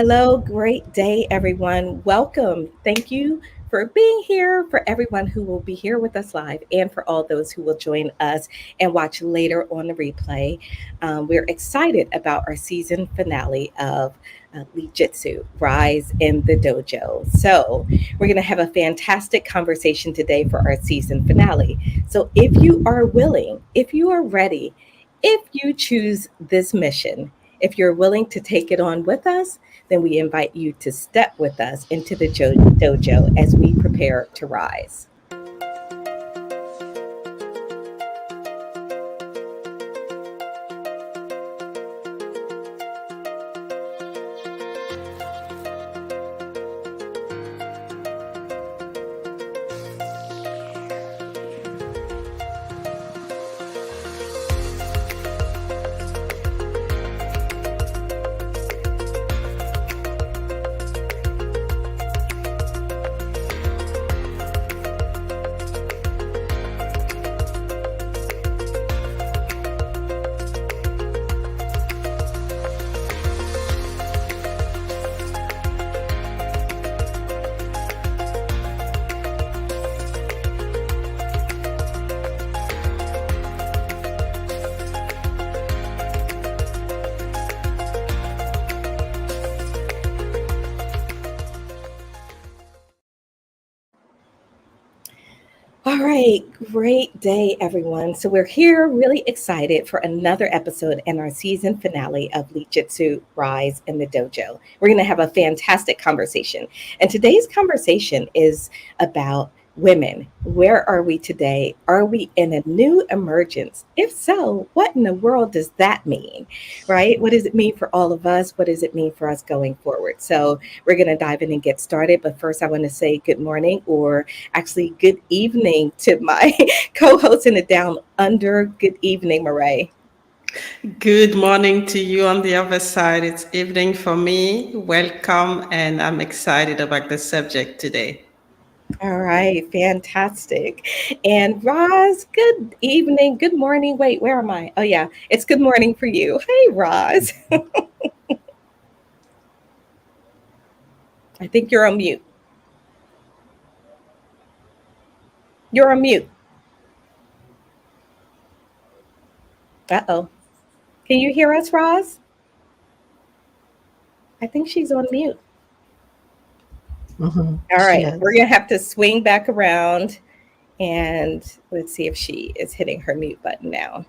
Hello, great day, everyone. Welcome. Thank you for being here, for everyone who will be here with us live, and for all those who will join us and watch later on the replay. We're excited about our season finale of LEADJITSU Rise in the Dojo. So, we're going to have a fantastic conversation today for our season finale. So, if you are willing, if you are ready, if you choose this mission, if you're willing to take it on with us, then we invite you to step with us into the dojo as we prepare to rise. All right, great day, everyone. So, we're here really excited for another episode in our season finale of LEADJITSU Rise in the Dojo. We're going to have a fantastic conversation. And today's conversation is about women. Where are we today? Are we in a new emergence? If so, what in the world does that mean? Right? What does it mean for all of us? What does it mean for us going forward? So, we're going to dive in and get started. But first, I want to say good morning, or actually good evening, to my co-host in the down under. Good evening, Marae. Good morning to you on the other side. It's evening for me. Welcome, and I'm excited about the subject today. All right, fantastic. And Roz, good evening, good morning. Wait, where am I? Oh yeah, it's good morning for you. Hey, Roz. I think you're on mute. You're on mute. Uh-oh. Can you hear us, Roz? I think she's on mute. All She right, we're is. gonna have to swing back around and let's see if she is hitting her mute button now.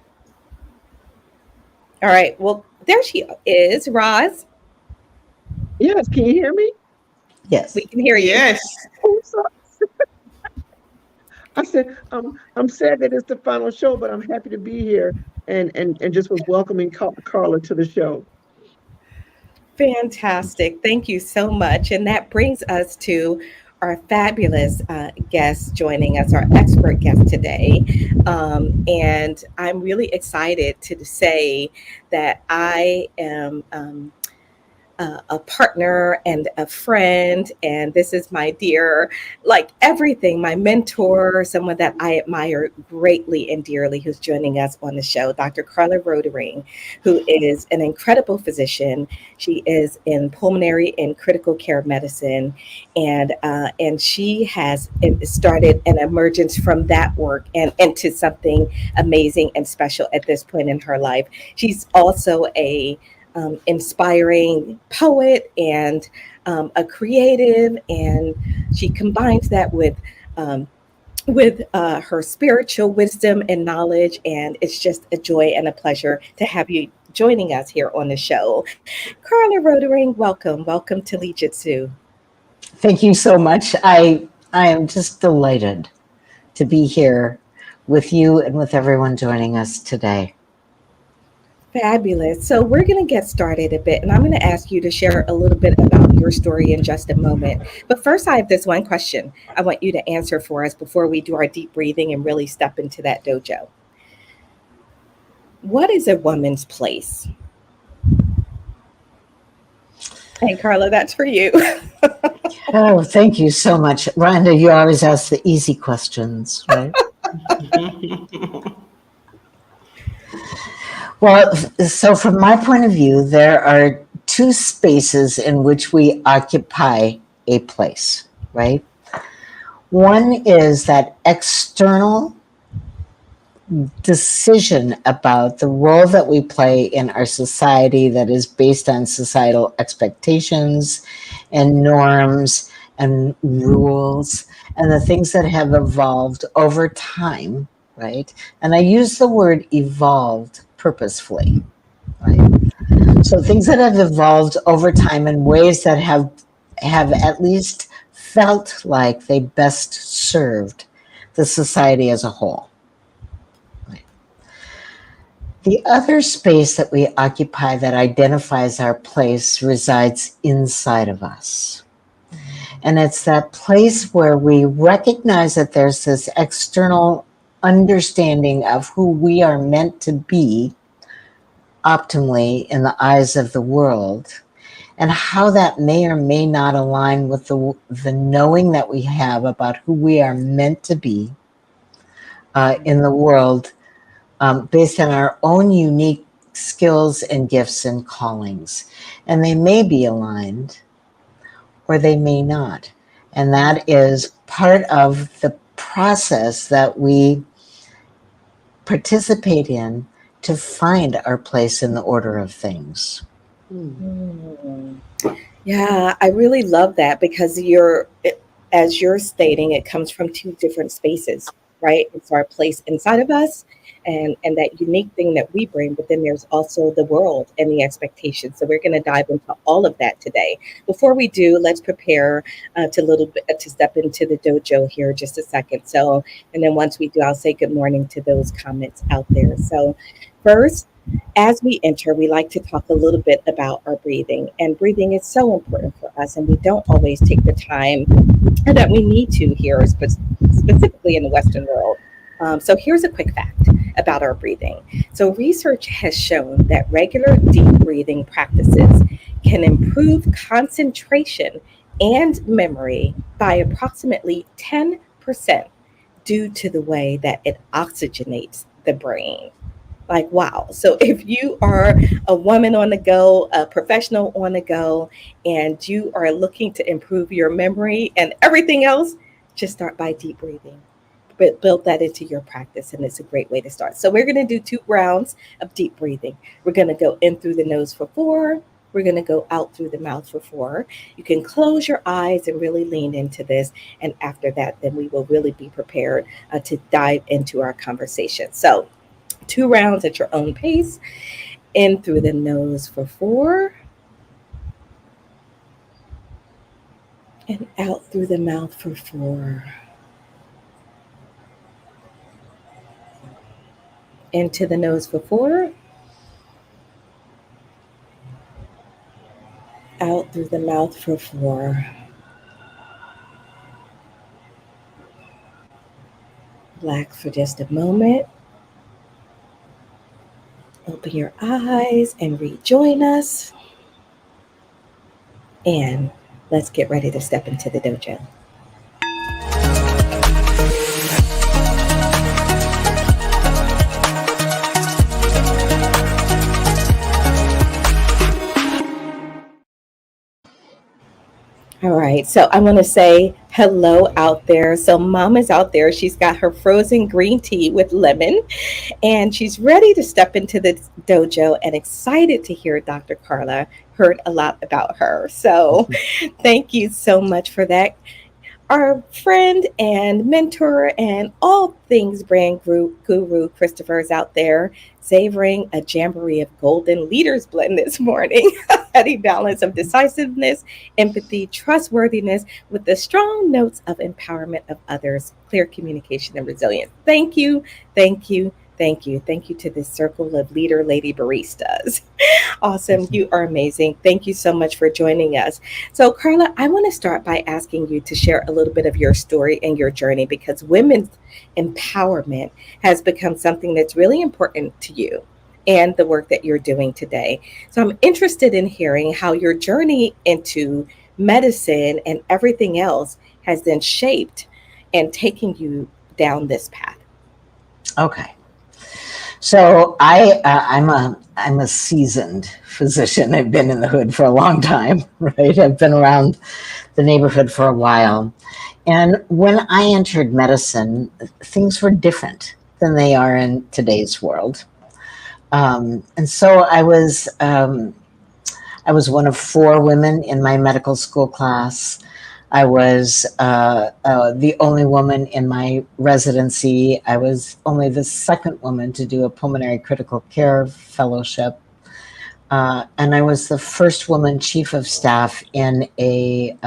All right, well, there she is, Roz. Yes, can you hear me? We Yes. can hear you. Yes, Oh, I said, I'm sad that it's the final show, but I'm happy to be here and just was welcoming Carla to the show. Fantastic. Thank you so much. And that brings us to our fabulous guest joining us, our expert guest today. And I'm really excited to say that I am a partner and a friend. And this is my dear, like everything, my mentor, someone that I admire greatly and dearly, who's joining us on the show, Dr. Carla Rodering, who is an incredible physician. She is in pulmonary and critical care medicine, and she has started an emergence from that work and into something amazing and special at this point in her life. She's also a inspiring poet and a creative, and she combines that with her spiritual wisdom and knowledge. And it's just a joy and a pleasure to have you joining us here on the show. Carla Rodering, welcome. Welcome to Lee Jitsu. Thank you so much. I am just delighted to be here with you and with everyone joining us today. Fabulous. So we're going to get started a bit, and I'm going to ask you to share a little bit about your story in just a moment. But first, I have this one question I want you to answer for us before we do our deep breathing and really step into that dojo. What is a woman's place? And Carla, that's for you. Oh, thank you so much. Rhonda, you always ask the easy questions, right? Well, so from my point of view, there are two spaces in which we occupy a place, right? One is that external decision about the role that we play in our society that is based on societal expectations and norms and rules and the things that have evolved over time, right? And I use the word evolved purposefully, right? So things that have evolved over time in ways that have at least felt like they best served the society as a whole. The other space that we occupy that identifies our place resides inside of us. And it's that place where we recognize that there's this external understanding of who we are meant to be optimally in the eyes of the world, and how that may or may not align with the knowing that we have about who we are meant to be in the world, based on our own unique skills and gifts and callings. And they may be aligned or they may not. And that is part of the process that we participate in to find our place in the order of things. Yeah, I really love that because as you're stating, it comes from two different spaces, right? It's our place inside of us and that unique thing that we bring, but then there's also the world and the expectations. So we're going to dive into all of that today. Before we do, let's prepare to step into the dojo here just a second. So, and then once we do, I'll say good morning to those comments out there. So first, as we enter, we like to talk a little bit about our breathing. And breathing is so important for us, and we don't always take the time that we need to here, specifically in the Western world. So here's a quick fact about our breathing. So research has shown that regular deep breathing practices can improve concentration and memory by approximately 10% due to the way that it oxygenates the brain. Like, wow. So if you are a woman on the go, a professional on the go, and you are looking to improve your memory and everything else, just start by deep breathing. But build that into your practice, and it's a great way to start. So we're going to do 2 rounds of deep breathing. We're going to go in through the nose for 4. We're going to go out through the mouth for 4. You can close your eyes and really lean into this. And after that, then we will really be prepared to dive into our conversation. So 2 rounds at your own pace. In through the nose for 4. And out through the mouth for 4. Into the nose for 4. Out through the mouth for 4. Relax for just a moment. Open your eyes and rejoin us. And let's get ready to step into the dojo. All right, so I want to say hello out there. So Mama's out there. She's got her frozen green tea with lemon, and she's ready to step into the dojo and excited to hear Dr. Carla. Heard a lot about her. So thank you so much for that. Our friend and mentor and all things brand guru Christopher is out there savoring a jamboree of golden leaders blend this morning. A heady balance of decisiveness, empathy, trustworthiness with the strong notes of empowerment of others, clear communication and resilience. Thank you, thank you, thank you. Thank you to this circle of leader lady baristas. Awesome. You are amazing. Thank you so much for joining us. So, Carla, I want to start by asking you to share a little bit of your story and your journey, because women's empowerment has become something that's really important to you and the work that you're doing today. So I'm interested in hearing how your journey into medicine and everything else has then shaped and taken you down this path. Okay. So I'm a I'm a seasoned physician. I've been in the hood for a long time, right? I've been around the neighborhood for a while. And when I entered medicine, things were different than they are in today's world. And so I was one of four women in my medical school class. I was the only woman in my residency. I was only the second woman to do a pulmonary critical care fellowship. And I was the first woman chief of staff a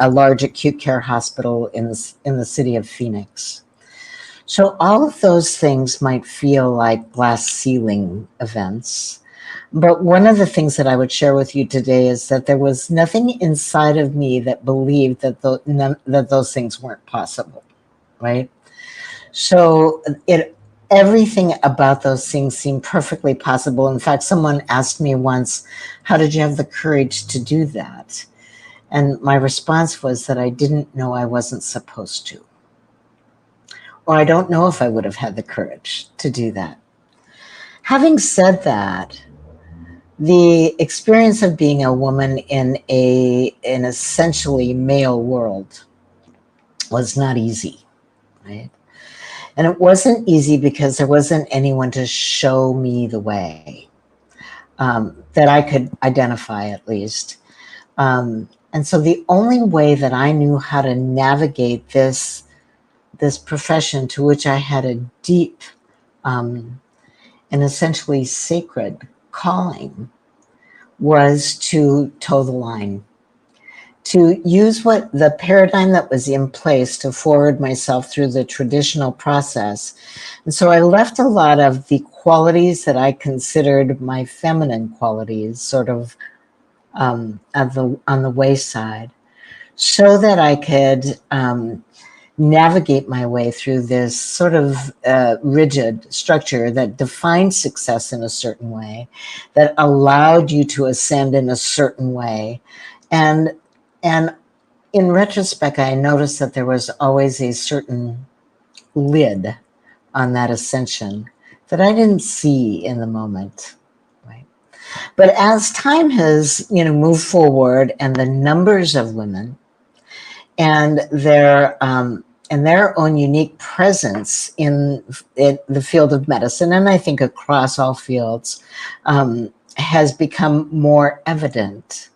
large acute care hospital in the city of Phoenix. So all of those things might feel like glass ceiling events. But one of the things that I would share with you today is that there was nothing inside of me that believed that those things weren't possible, right? So everything about those things seemed perfectly possible. In fact, someone asked me once, how did you have the courage to do that? And my response was that I didn't know I wasn't supposed to. Or I don't know if I would have had the courage to do that. Having said that, the experience of being a woman in an essentially male world was not easy, right? And it wasn't easy because there wasn't anyone to show me the way that I could identify, at least. And so the only way that I knew how to navigate this profession, to which I had a deep and essentially sacred calling, was to toe the line, to use what the paradigm that was in place to forward myself through the traditional process. And so I left a lot of the qualities that I considered my feminine qualities sort of on the wayside, so that I could navigate my way through this sort of rigid structure that defined success in a certain way, that allowed you to ascend in a certain way. And in retrospect, I noticed that there was always a certain lid on that ascension that I didn't see in the moment. Right? But as time has, moved forward, and the numbers of women and their own unique presence in the field of medicine, and I think across all fields, has become more evident.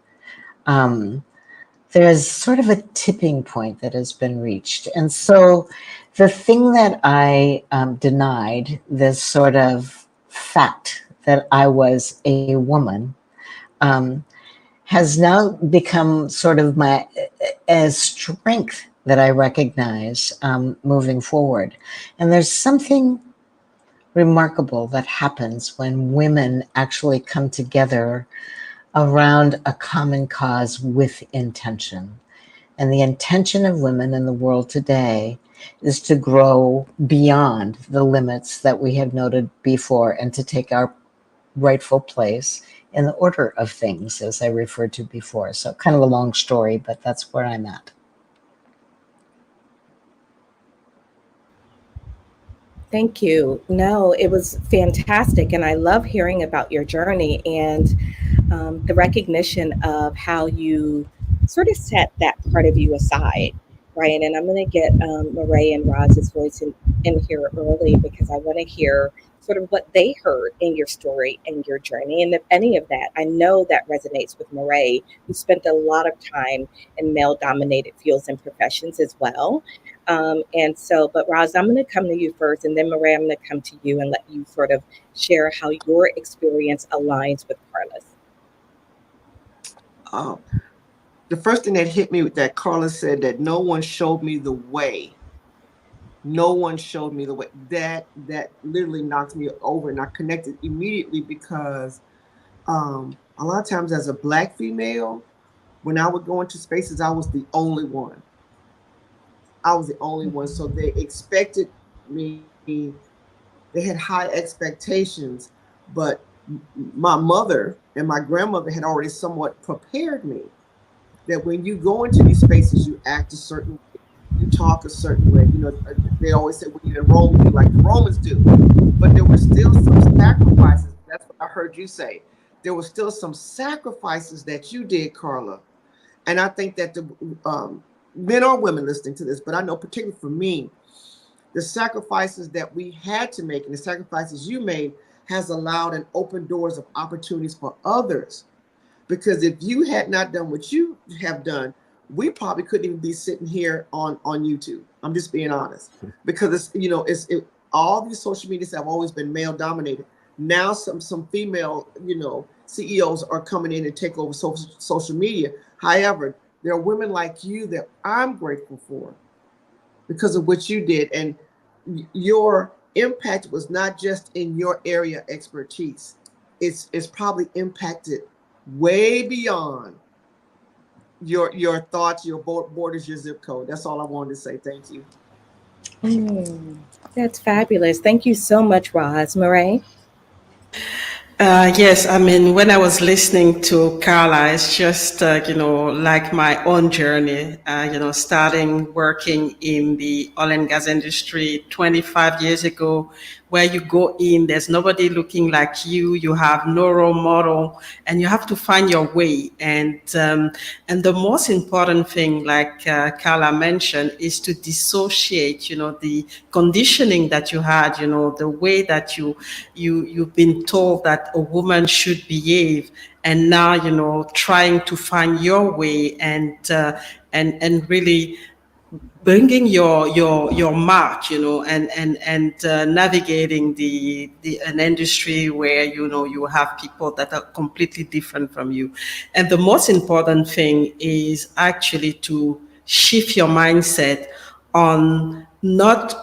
There's sort of a tipping point that has been reached. And so the thing that I denied, this sort of fact that I was a woman, has now become sort of my strength that I recognize moving forward. And there's something remarkable that happens when women actually come together around a common cause with intention. And the intention of women in the world today is to grow beyond the limits that we have noted before, and to take our rightful place in the order of things, as I referred to before. So kind of a long story, but that's where I'm at. Thank you. No, it was fantastic. And I love hearing about your journey and the recognition of how you sort of set that part of you aside, right? And I'm going to get Marae and Roz's voice in here early, because I want to hear sort of what they heard in your story and your journey. And if any of that, I know that resonates with Marae, who spent a lot of time in male dominated fields and professions as well. And so, but Roz, I'm going to come to you first, and then Marae, I'm going to come to you and let you sort of share how your experience aligns with Carla's. The first thing that hit me with that Carla said, that no one showed me the way. No one showed me the way. That literally knocked me over, and I connected immediately, because a lot of times as a Black female, when I would go into spaces, I was the only one. I was the only one. So they expected me, they had high expectations, but my mother and my grandmother had already somewhat prepared me that when you go into these spaces, you act a certain way, you talk a certain way. They always say, when you're in Rome, you do like the Romans do. But there were still some sacrifices That's what I heard you say. There were still some sacrifices that you did, Carla. And I think that the men or women listening to this, but I know particularly for me, the sacrifices that we had to make and the sacrifices you made has allowed and opened doors of opportunities for others. Because if you had not done what you have done, we probably couldn't even be sitting here on YouTube. I'm just being honest, because all these social medias have always been male dominated. Now some female CEOs are coming in and take over social media. However, there are women like you that I'm grateful for because of what you did, and your impact was not just in your area of expertise. It's probably impacted way beyond your thoughts, your borders, your zip code. That's all I wanted to say. Thank you. That's fabulous. Thank you so much, Roz. Murray? Yes, I mean, when I was listening to Carla, it's just, like my own journey, starting working in the oil and gas industry 25 years ago, where you go in, there's nobody looking like you have no role model, and you have to find your way. And the most important thing, like Carla mentioned, is to dissociate, the conditioning that you had, the way that you've been told that a woman should behave, and now trying to find your way and really bringing your mark, and navigating an industry where you have people that are completely different from you. And the most important thing is actually to shift your mindset on not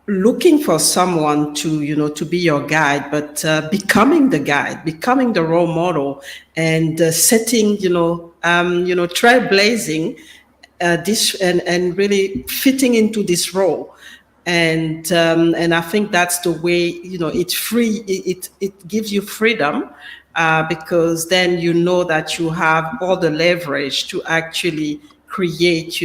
looking for someone to be your guide, but becoming the guide, becoming the role model, and setting trailblazing this and really fitting into this role. And I think that's the way, it's free. It gives you freedom, because then you know that you have all the leverage to actually create,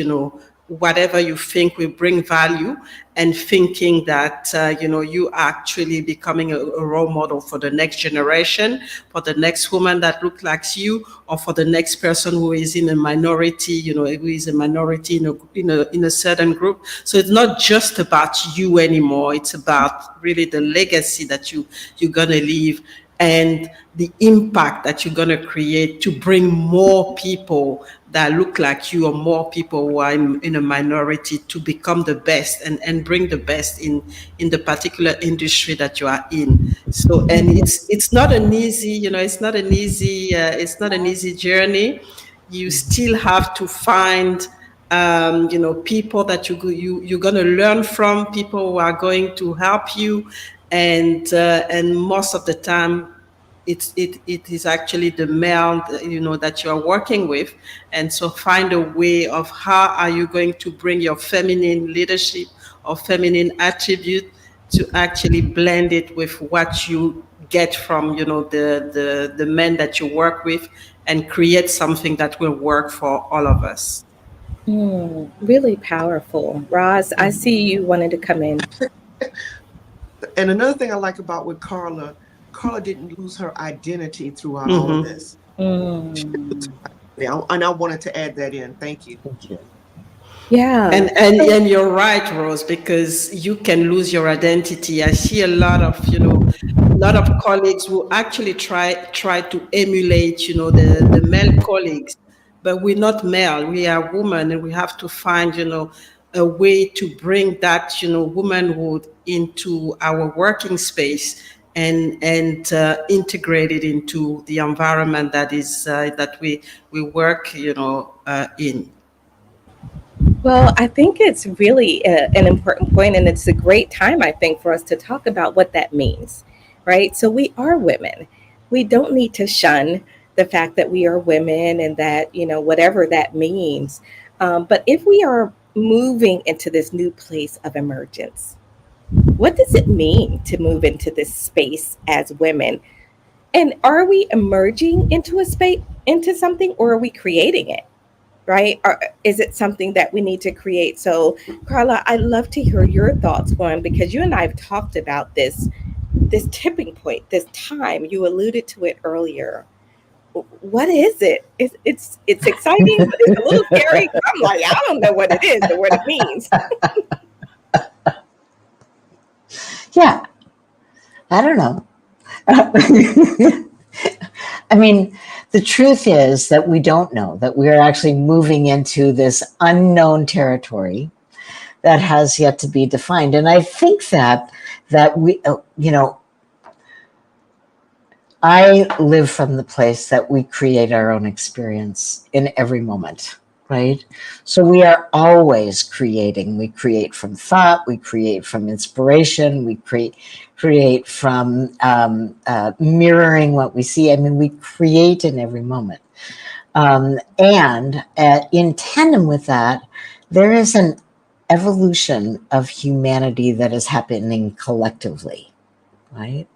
whatever you think will bring value, and thinking that you actually becoming a role model for the next generation, for the next woman that looks like you, or for the next person who is in a minority, who is a minority in a certain group. So it's not just about you anymore. It's about really the legacy that you're gonna leave, and the impact that you're going to create to bring more people that look like you, or more people who are in a minority, to become the best and bring the best in the particular industry that you are in. So, and it's not an easy, it's not an easy journey. You still have to find people that you're going to learn from, people who are going to help you, and most of the time it is actually the male that you are working with. And so find a way of how are you going to bring your feminine leadership or feminine attribute to actually blend it with what you get from the men that you work with, and create something that will work for all of us. Really powerful. Roz, I see you wanted to come in. And another thing I like about with Carla didn't lose her identity throughout all of this. And I wanted to add that in. Thank you. Thank you. Yeah. And you're right, Rose, because you can lose your identity. I see a lot of colleagues who actually try to emulate, the male colleagues, but we're not male. We are women, and we have to find, a way to bring that, womanhood into our working space, and integrate it into the environment that is that we work, in. Well, I think it's really an important point, and it's a great time, I think, for us to talk about what that means, right? So we are women. We don't need to shun the fact that we are women, and that, whatever that means. But if we are moving into this new place of emergence, what does it mean to move into this space as women? And are we emerging into a space, into something, or are we creating it? Right? Or is it something that we need to create? So, Carla, I'd love to hear your thoughts on, because you and I have talked about this this tipping point, this time, you alluded to it earlier. What is it? It's exciting, but it's a little scary. I'm like, I don't know what it is or what it means. Yeah, I don't know. I mean, the truth is that we don't know, that we are actually moving into this unknown territory that has yet to be defined. And I think that we, I live from the place that we create our own experience in every moment, right? So we are always creating. We create from thought, we create from inspiration, we create from mirroring what we see. I mean, we create in every moment. And in tandem with that, there is an evolution of humanity that is happening collectively, right?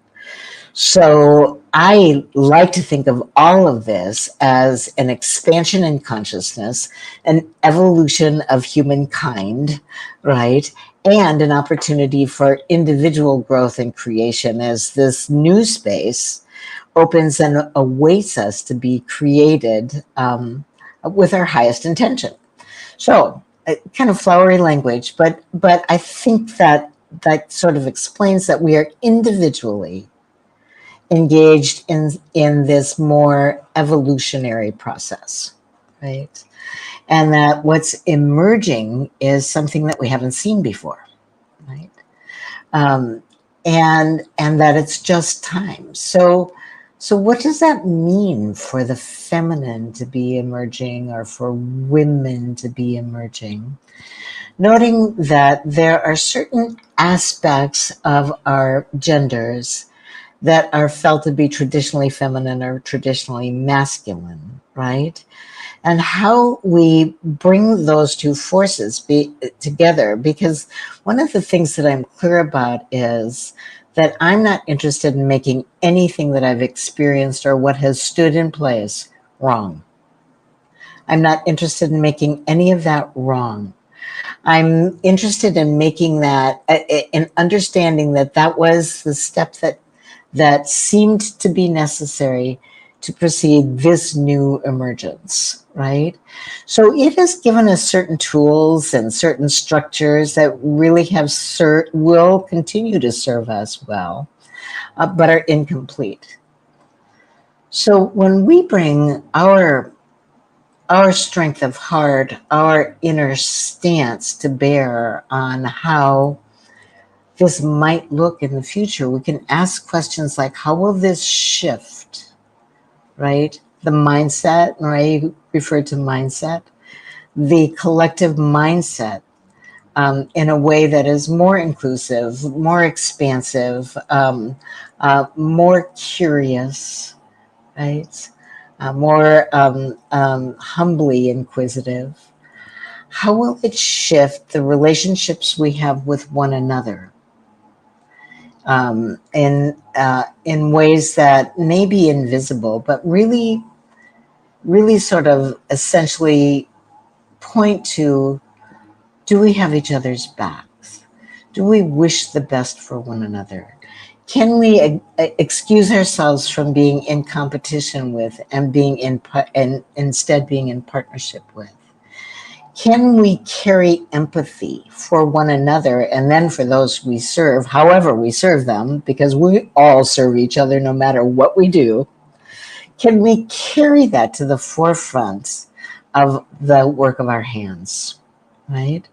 So I like to think of all of this as an expansion in consciousness, an evolution of humankind, right? And an opportunity for individual growth and creation as this new space opens and awaits us to be created with our highest intention. So, kind of flowery language, but I think that sort of explains that we are individually engaged in this more evolutionary process, right? And that what's emerging is something that we haven't seen before, right? Um, and that it's just time. So what does that mean for the feminine to be emerging, or for women to be emerging? Noting that there are certain aspects of our genders that are felt to be traditionally feminine or traditionally masculine, right? And how we bring those two forces together. Because one of the things that I'm clear about is that I'm not interested in making anything that I've experienced or what has stood in place wrong. I'm not interested in making any of that wrong. I'm interested in making that, in understanding that that was the step that seemed to be necessary to proceed this new emergence, right? So it has given us certain tools and certain structures that really will continue to serve us well, but are incomplete. So when we bring our strength of heart, our inner stance to bear on how this might look in the future, we can ask questions like, how will this shift, right? The mindset, right? You referred to mindset, the collective mindset, in a way that is more inclusive, more expansive, more curious, right? More humbly inquisitive. How will it shift the relationships we have with one another, in ways that may be invisible, but really, really sort of essentially point to, do we have each other's backs? Do we wish the best for one another? Can we excuse ourselves from being in competition with and and instead being in partnership with? Can we carry empathy for one another and then for those we serve, however we serve them, because we all serve each other no matter what we do? Can we carry that to the forefront of the work of our hands, right?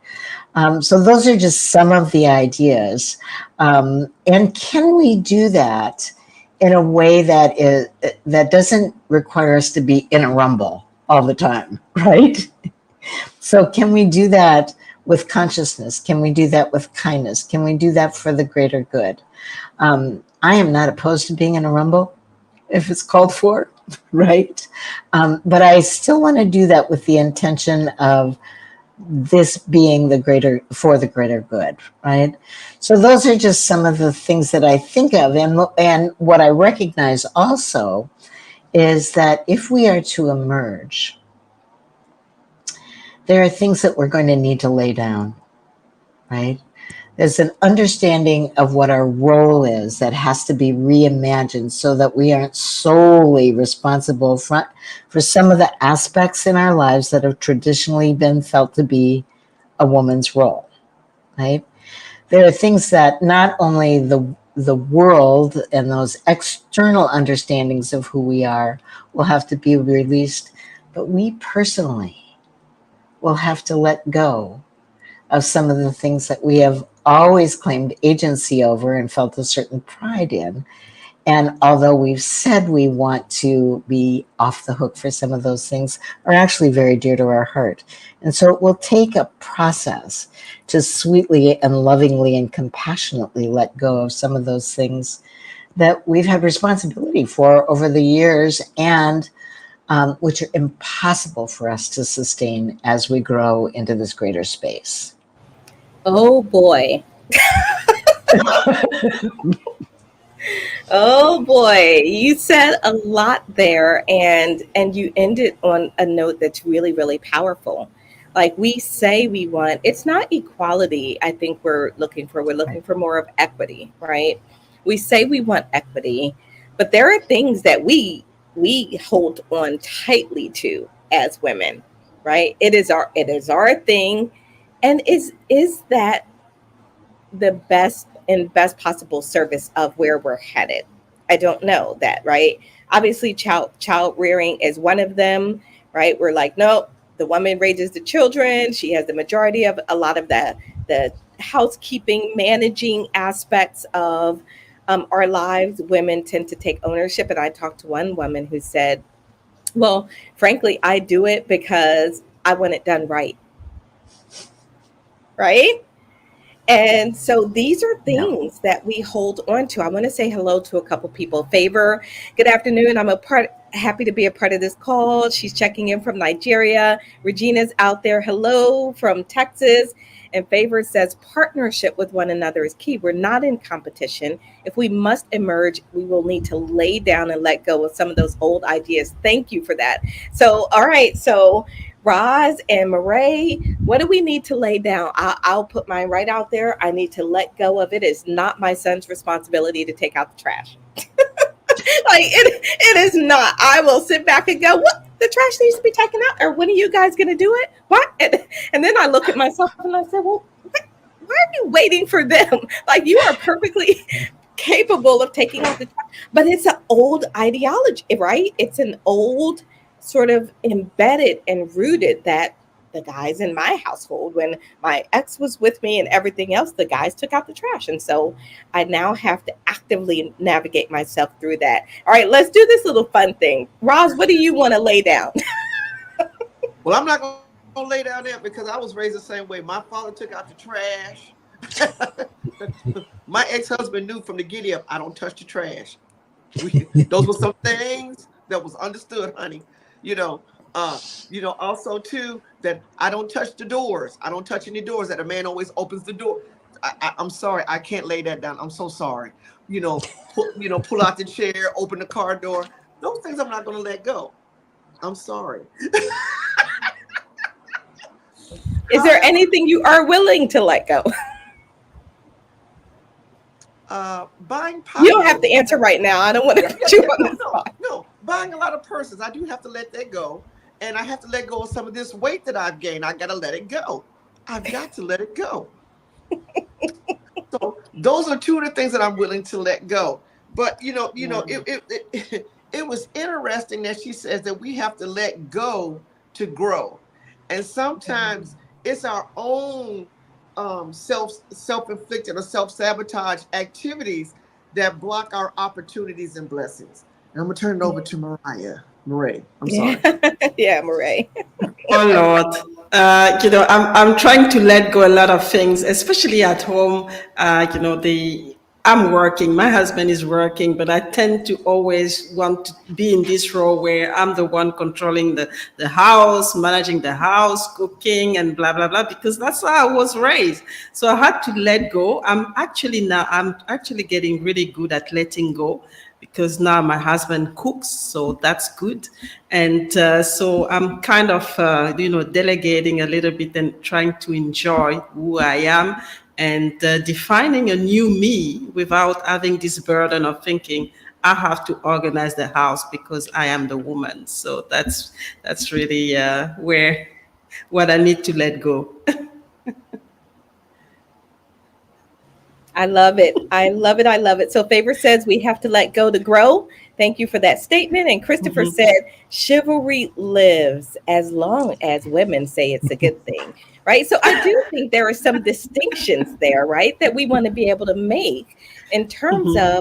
So those are just some of the ideas. And can we do that in a way that doesn't require us to be in a rumble all the time, right? So can we do that with consciousness? Can we do that with kindness? Can we do that for the greater good? I am not opposed to being in a rumble if it's called for, right? But I still want to do that with the intention of this being for the greater good, right? So those are just some of the things that I think of. And what I recognize also is that if we are to emerge, there are things that we're going to need to lay down, right? There's an understanding of what our role is that has to be reimagined so that we aren't solely responsible for some of the aspects in our lives that have traditionally been felt to be a woman's role, right? There are things that not only the world and those external understandings of who we are will have to be released, but we personally will have to let go of some of the things that we have always claimed agency over and felt a certain pride in. And although we've said we want to be off the hook for some of those things, are actually very dear to our heart. And so it will take a process to sweetly and lovingly and compassionately let go of some of those things that we've had responsibility for over the years, and which are impossible for us to sustain as we grow into this greater space. Oh boy. Oh boy, you said a lot there, and you ended on a note that's really really powerful. Like we say we want, it's not equality. I think we're looking for. We're looking Right. for more of equity, right? We say we want equity, but there are things that we hold on tightly to as women, right? It is our thing, and is that the best and best possible service of where we're headed? I don't know that, right? Obviously, child rearing is one of them, right? We're like, no, the woman raises the children. She has the majority of a lot of the housekeeping, managing aspects of our lives. Women tend to take ownership, and I talked to one woman who said, "Well, frankly, I do it because I want it done right." Right? And so these are Yeah. things that we hold on to. I want to say hello to a couple people. Favor, good afternoon. Happy to be a part of this call. She's checking in from Nigeria. Regina's out there. Hello from Texas. And Favor says partnership with one another is key. We're not in competition. If we must emerge, we will need to lay down and let go of some of those old ideas. Thank you for that. So, all right. So Roz and Marae, what do we need to lay down? I'll put mine right out there. I need to let go of it. It's not my son's responsibility to take out the trash. Like it is not. I will sit back and go, what? The trash needs to be taken out, or when are you guys going to do it? What? And then I look at myself and I say, well, why are you waiting for them? Like you are perfectly capable of taking out the trash. But it's an old ideology, right? It's an old sort of embedded and rooted that the guys in my household, when my ex was with me and everything else, the guys took out the trash. And so I now have to actively navigate myself through that. All right, let's do this little fun thing. Roz, what do you want to lay down? Well, I'm not gonna lay down there because I was raised the same way. My father took out the trash. My ex-husband knew from the giddy up, I don't touch the trash. Those were some things that was understood, honey. You know, also too that I don't touch the doors. I don't touch any doors. That a man always opens the door. I'm sorry, I can't lay that down. I'm so sorry. Pull out the chair, open the car door. Those things I'm not going to let go. I'm sorry. Is there However, anything you are willing to let go? buying You don't have to pottery. answer right now. I don't want to Yeah, put you on no, the no, spot. no. Buying a lot of purses, I do have to let that go, and I have to let go of some of this weight that I've gained. I got to let it go. I've got to let it go. So those are two of the things that I'm willing to let go. But it was interesting that she says that we have to let go to grow, and sometimes it's our own self inflicted or self sabotage activities that block our opportunities and blessings. And I'm gonna turn it over to Marae. I'm Yeah, sorry. yeah, Marae. Oh Lord, I'm trying to let go a lot of things, especially at home. I'm working. My husband is working, but I tend to always want to be in this role where I'm the one controlling the house, managing the house, cooking, and blah blah blah. Because that's how I was raised. So I had to let go. I'm actually getting really good at letting go because now my husband cooks, so that's good. And so I'm kind of, delegating a little bit and trying to enjoy who I am and defining a new me without having this burden of thinking I have to organize the house because I am the woman. So that's really where what I need to let go. I love it. I love it. I love it. So Favor says we have to let go to grow. Thank you for that statement. And Christopher Mhm. said chivalry lives as long as women say it's a good thing. Right. So I do think there are some distinctions there, right, that we want to be able to make in terms Mhm.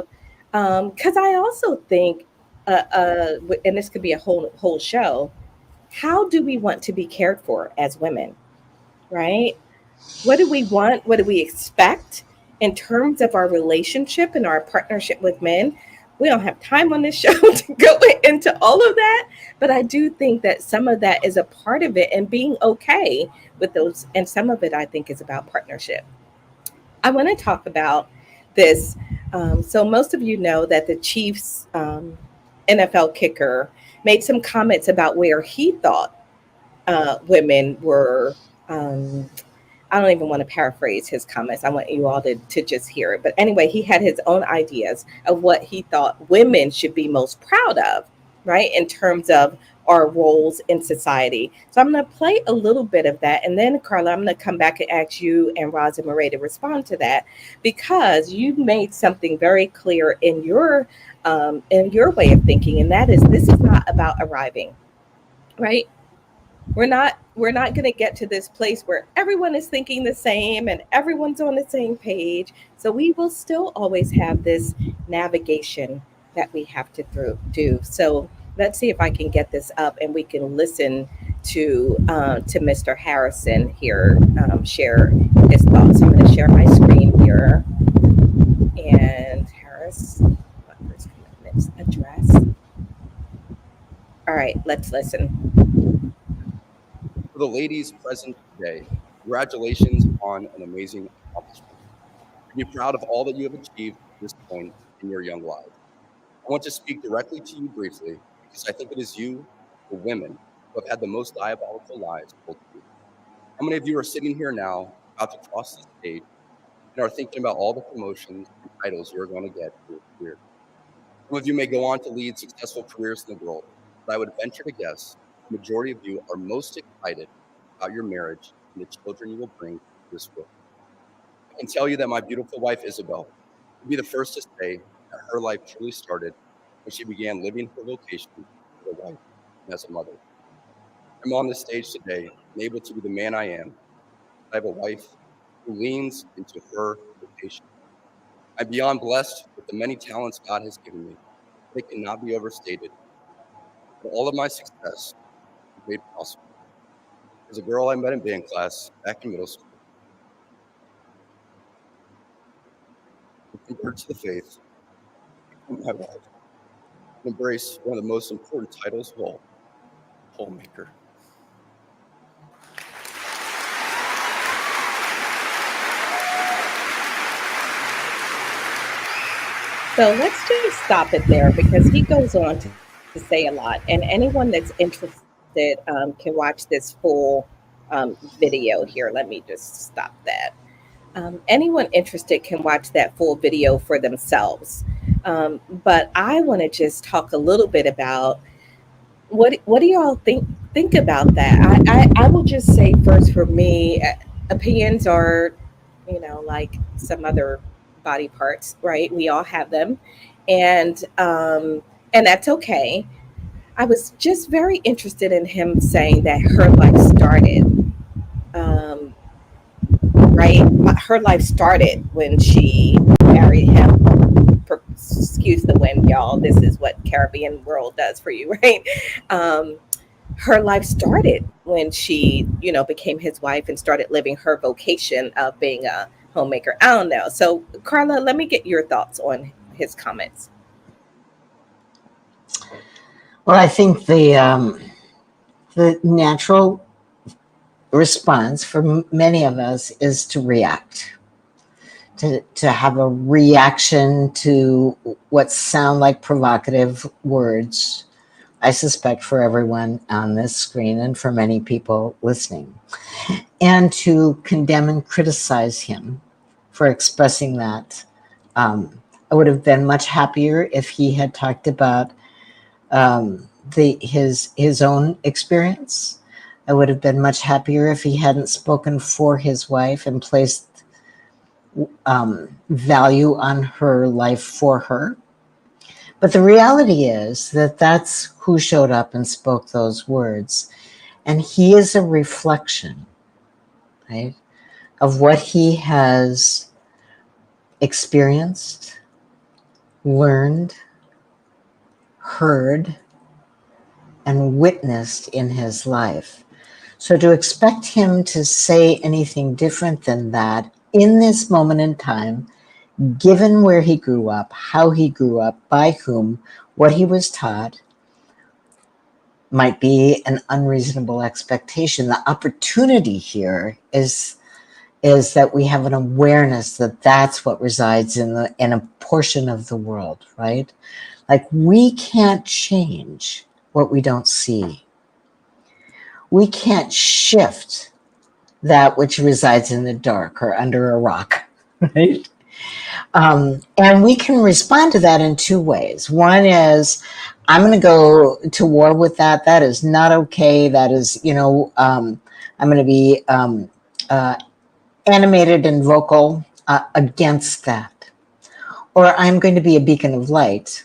of, because I also think, and this could be a whole show. How do we want to be cared for as women? Right? What do we want? What do we expect in terms of our relationship and our partnership with men? We don't have time on this show to go into all of that, but I do think that some of that is a part of it and being okay with those. And some of it, I think, is about partnership. I want to talk about this. So, most of you know that the Chiefs NFL kicker made some comments about where he thought women were. I don't even want to paraphrase his comments. I want you all to just hear it. But anyway, he had his own ideas of what he thought women should be most proud of, right, in terms of our roles in society. So I'm going to play a little bit of that. And then, Carla, I'm going to come back and ask you and Roz and Murray to respond to that because you made something very clear in your way of thinking. And that is this is not about arriving, right? We're not going to get to this place where everyone is thinking the same and everyone's on the same page. So we will still always have this navigation that we have to do. So let's see if I can get this up and we can listen to Mr. Harrison here share his thoughts. I'm going to share my screen here. And Harris, what first commitments address? All right, let's listen. For the ladies present today, congratulations on an amazing accomplishment. Be proud of all that you have achieved at this point in your young lives. I want to speak directly to you briefly because I think it is you, the women, who have had the most diabolical lives told to you. How many of you are sitting here now, about to cross the stage, and are thinking about all the promotions and titles you're going to get in your career? Some of you may go on to lead successful careers in the world, but I would venture to guess the majority of you are most excited about your marriage and the children you will bring to this world. I can tell you that my beautiful wife, Isabel, will be the first to say that her life truly started when she began living her vocation as a wife and as a mother. I'm on this stage today and able to be the man I am. I have a wife who leans into her vocation. I'm beyond blessed with the many talents God has given me. They cannot be overstated. But all of my success was made possible. There's a girl I met in band class back in middle school who converted to the faith, became my wife, and embraced one of the most important titles of all, homemaker. So let's just stop it there because he goes on to say a lot. And anyone that's interested can watch this full video here. Let me just stop that. Anyone interested can watch that full video for themselves. But I want to just talk a little bit about what do y'all think about that? I will just say first for me, opinions are, like some other body parts, right? We all have them, and that's okay. I was just very interested in him saying that her life started, um, right? Her life started when she married him. Excuse the wind, y'all. This is what Caribbean world does for you, right? Um, her life started when she, became his wife and started living her vocation of being a homemaker. I don't know. So, Carla, let me get your thoughts on his comments. Well, I think the natural response for many of us is to react, to have a reaction to what sound like provocative words. I suspect for everyone on this screen and for many people listening, and to condemn and criticize him for expressing that. I would have been much happier if he had talked about his own experience. I would have been much happier if he hadn't spoken for his wife and placed value on her life for her. But the reality is that that's who showed up and spoke those words. And he is a reflection, right, of what he has experienced, learned, heard, and witnessed in his life. So to expect him to say anything different than that in this moment in time, given where he grew up, how he grew up, by whom, what he was taught, might be an unreasonable expectation. The opportunity here is that we have an awareness that that's what resides in a portion of the world, right? Like, we can't change what we don't see. We can't shift that which resides in the dark or under a rock, right? And we can respond to that in two ways. One is, I'm going to go to war with that. That is not okay. That is, I'm going to be animated and vocal against that. Or I'm going to be a beacon of light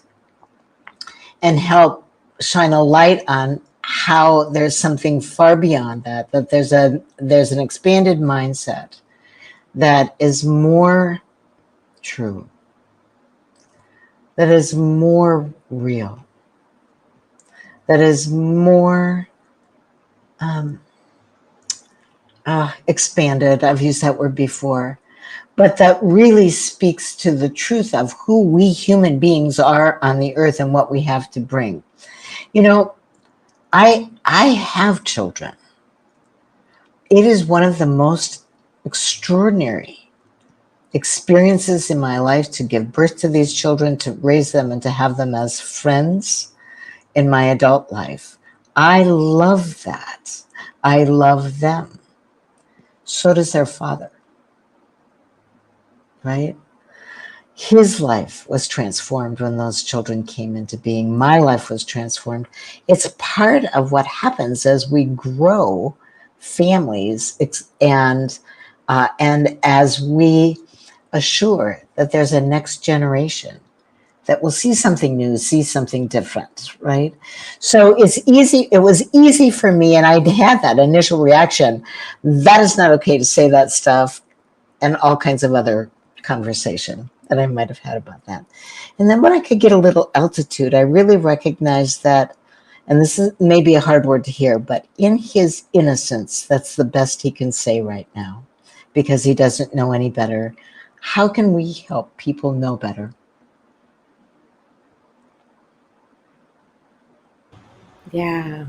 and help shine a light on how there's something far beyond that, that there's an expanded mindset that is more true, that is more real, that is more expanded. I've used that word before, but that really speaks to the truth of who we human beings are on the earth and what we have to bring. I have children. It is one of the most extraordinary experiences in my life to give birth to these children, to raise them, and to have them as friends in my adult life. I love that. I love them. So does their father, right? His life was transformed when those children came into being. My life was transformed. It's part of what happens as we grow families, and as we assure that there's a next generation that will see something new, see something different, right? So it's easy. It was easy for me, and I had that initial reaction. That is not okay to say that stuff, and all kinds of other conversation that I might have had about that. And then when I could get a little altitude, I really recognized that, and this is maybe a hard word to hear, but in his innocence, that's the best he can say right now, because he doesn't know any better. How can we help people know better? Yeah,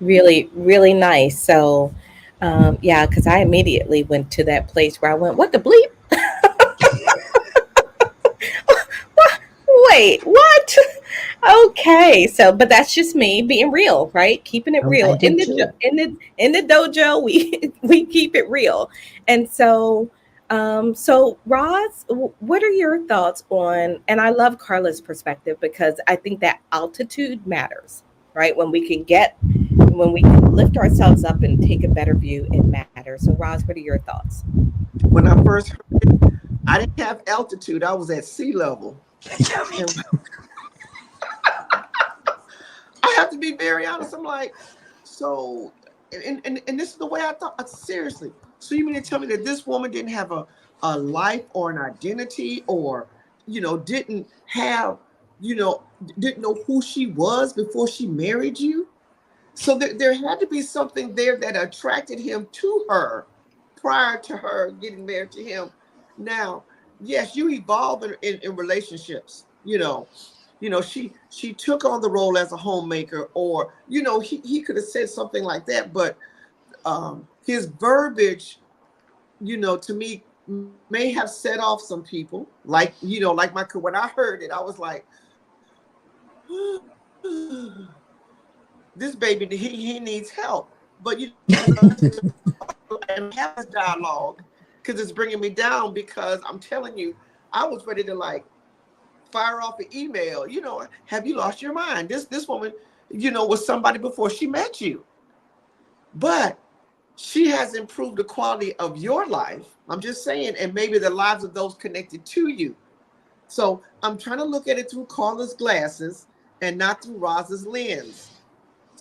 really, really nice. So, yeah, because I immediately went to that place where I went, what the bleep? Wait, what? Okay, so but that's just me being real, right? Keeping it I real in did too. in the dojo. We keep it real, and so so Roz, what are your thoughts on? And I love Carla's perspective because I think that altitude matters, right? When we can lift ourselves up and take a better view, it matters. So Roz, what are your thoughts? When I first heard it, I didn't have altitude. I was at sea level. Yeah, me And too. I have to be very honest. I'm like, so, and this is the way I thought. Seriously. So you mean to tell me that this woman didn't have a life or an identity, or, didn't have, didn't know who she was before she married you? So there had to be something there that attracted him to her prior to her getting married to him. Now, yes, you evolve in relationships. She took on the role as a homemaker, or he could have said something like that, but his verbiage, to me, may have set off some people. Like, like when I heard it, I was like, this baby, he needs help. But listening to and have this dialogue, because it's bringing me down. Because I'm telling you, I was ready to like fire off an email. Have you lost your mind? This woman, was somebody before she met you, but she has improved the quality of your life. I'm just saying, and maybe the lives of those connected to you. So I'm trying to look at it through Carla's glasses and not through Roz's lens.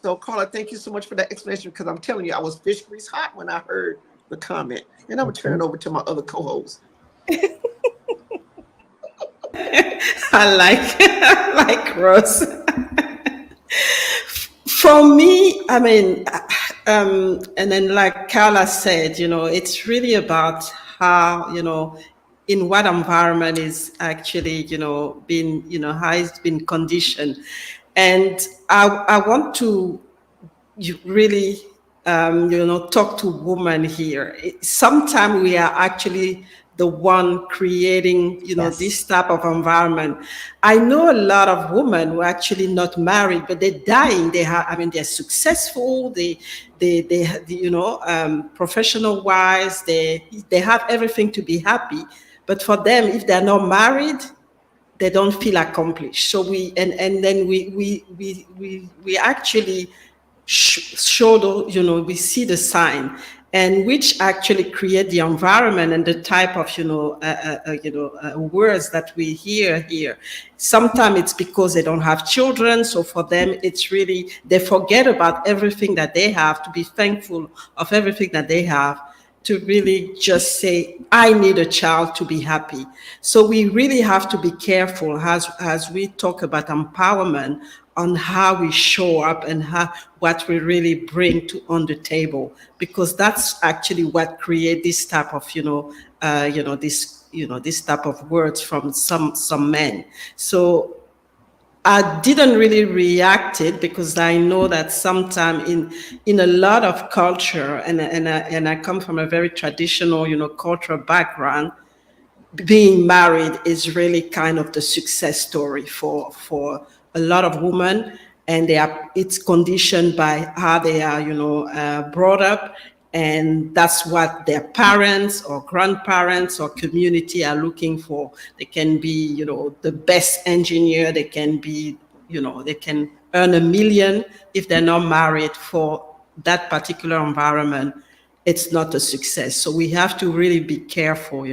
So Carla, thank you so much for that explanation, because I'm telling you, I was fish grease hot when I heard the comment. And I'm gonna turn it over to my other co-host. I like Rose. For me, I mean, and then like Carla said, it's really about how, in what environment is actually, been, how it's been conditioned. And I want to really, talk to women here. Sometimes we are actually the one creating, Yes. this type of environment. I know a lot of women who are actually not married, but they're dying. They're successful. Professional wise, they have everything to be happy. But for them, if they're not married, they don't feel accomplished. So and then we actually show the, we see the sign, and which actually create the environment and the type of words that we hear here. Sometimes it's because they don't have children, so for them it's really, they forget about everything that they have, to be thankful of everything that they have, to really just say, I need a child to be happy. So we really have to be careful as we talk about empowerment, on how we show up and what we really bring on the table, because that's actually what create this type of, this type of words from some men. So I didn't really react it, because I know that sometimes in a lot of culture, and I come from a very traditional, cultural background, being married is really kind of the success story for a lot of women, and it's conditioned by how they are, brought up, and that's what their parents or grandparents or community are looking for. They can be, the best engineer. They can be, they can earn $1 million. If they're not married, for that particular environment, it's not a success. So we have to really be careful,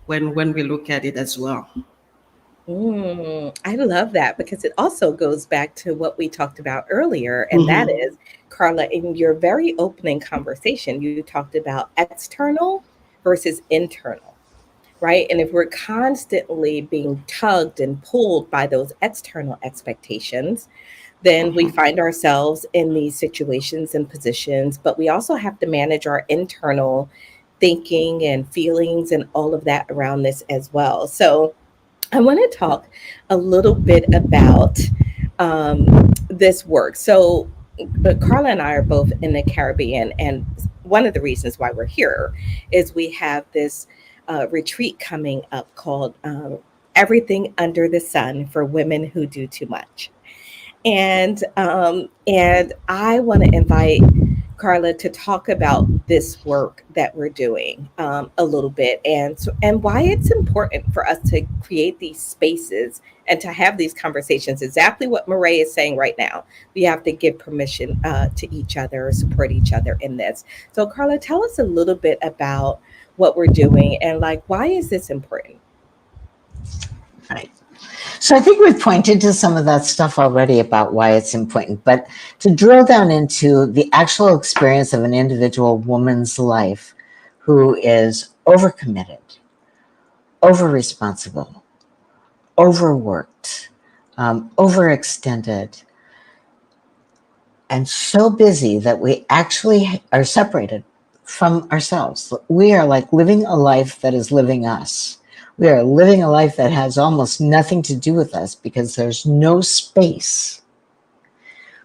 when we look at it as well. I love that, because it also goes back to what we talked about earlier. And that Mm-hmm. is, Carla, in your very opening conversation, you talked about external versus internal, right? And if we're constantly being tugged and pulled by those external expectations, then we Mm-hmm. find ourselves in these situations and positions. But we also have to manage our internal thinking and feelings and all of that around this as well. So, I want to talk a little bit about this work. So, Carla and I are both in the Caribbean, and one of the reasons why we're here is we have this retreat coming up called Everything Under the Sun for Women Who Do Too Much. And I want to invite Carla to talk about this work that we're doing a little bit, and why it's important for us to create these spaces and to have these conversations. Exactly what Marae is saying right now. We have to give permission to each other, support each other in this. So, Carla, tell us a little bit about what we're doing, and like, why is this important? Right. So I think we've pointed to some of that stuff already about why it's important, but to drill down into the actual experience of an individual woman's life who is overcommitted, over responsible, overworked, overextended, and so busy that we actually are separated from ourselves. We are like living a life that is living us. We are living a life that has almost nothing to do with us, because there's no space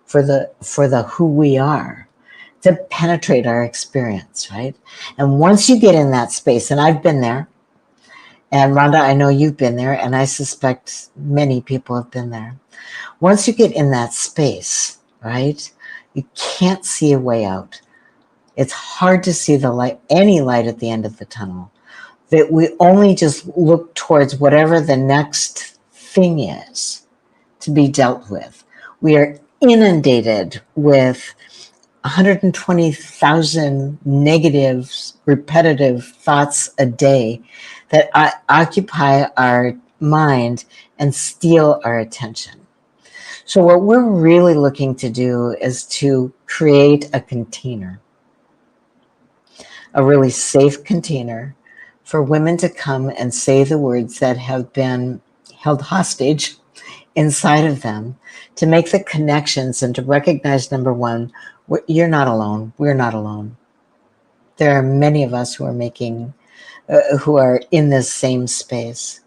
for the who we are to penetrate our experience, right? And once you get in that space, and I've been there, and Rhonda, I know you've been there, and I suspect many people have been there. Once you get in that space, right, you can't see a way out. It's hard to see the light, any light at the end of the tunnel. that we only just look towards whatever the next thing is to be dealt with. We are inundated with 120,000 negative, repetitive thoughts a day that occupy our mind and steal our attention. So, what we're really looking to do is to create a container, a really safe container for women to come and say the words that have been held hostage inside of them, to make the connections and to recognize, number one, you're not alone. We're not alone. There are many of us who are who are in this same space.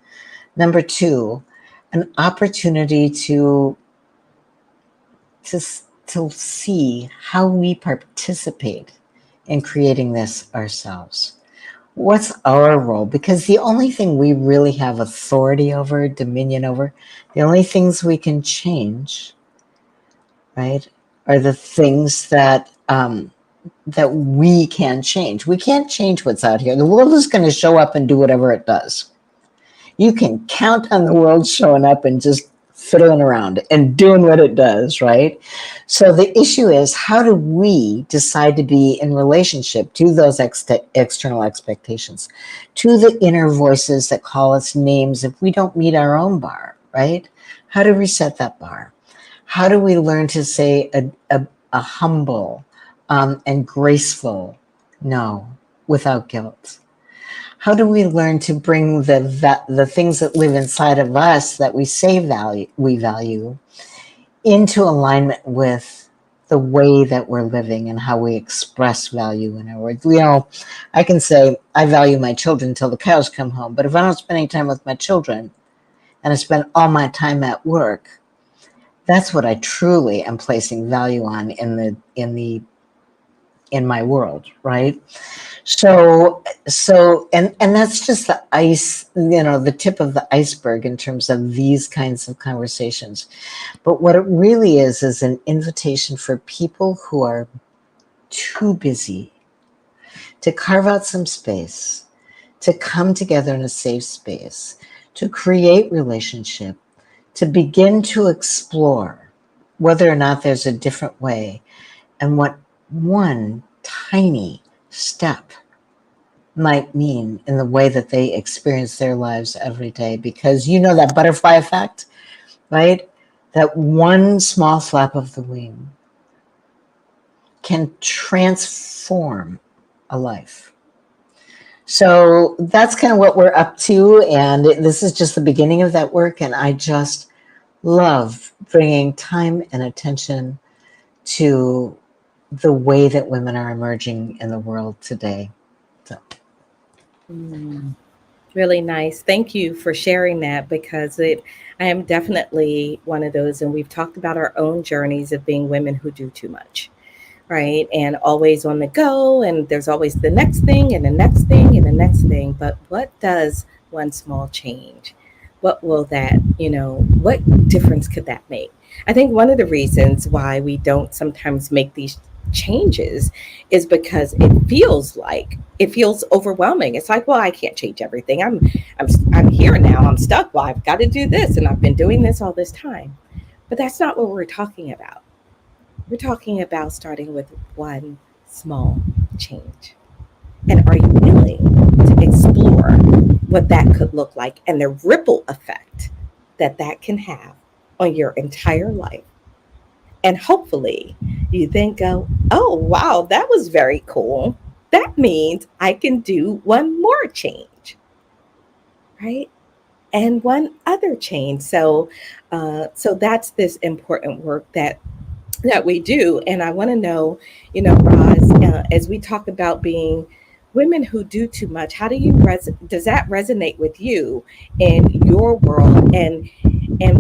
Number two, an opportunity to, to see how we participate in creating this ourselves. What's our role? Because the only thing we really have authority over, dominion over, the only things we can change, right, are the things that that we can change. We can't change what's out here. The world is going to show up and do whatever it does. You can count on the world showing up and just fiddling around and doing what it does, right? So the issue is, how do we decide to be in relationship to those external expectations, to the inner voices that call us names if we don't meet our own bar, right? How do we set that bar? How do we learn to say a humble and graceful no without guilt? How do we learn to bring the things that live inside of us that we say we value into alignment with the way that we're living and how we express value in our words? You know, I can say I value my children until the cows come home, but if I don't spend any time with my children and I spend all my time at work, that's what I truly am placing value on in my world, right? And that's just the ice, the tip of the iceberg in terms of these kinds of conversations. But what it really is an invitation for people who are too busy to carve out some space, to come together in a safe space, to create relationship, to begin to explore whether or not there's a different way, and what one tiny step might mean in the way that they experience their lives every day. Because that butterfly effect, right? That one small flap of the wing can transform a life. So that's kind of what we're up to. And this is just the beginning of that work. And I just love bringing time and attention to the way that women are emerging in the world today. So. Really nice. Thank you for sharing that, because I am definitely one of those, and we've talked about our own journeys of being women who do too much, right? And always on the go, and there's always the next thing and the next thing and the next thing. But what does one small change? What will that, what difference could that make? I think one of the reasons why we don't sometimes make these changes is because it feels overwhelming. It's like, well, I can't change everything. I'm here now. I'm stuck. Well, I've got to do this, and I've been doing this all this time. But that's not what we're talking about. We're talking about starting with one small change. And are you willing to explore what that could look like and the ripple effect that that can have on your entire life? And hopefully you then go, oh, wow, that was very cool. That means I can do one more change, right? And one other change. So that's this important work that we do. And I want to know, Roz, as we talk about being women who do too much, how does that resonate with you in your world? And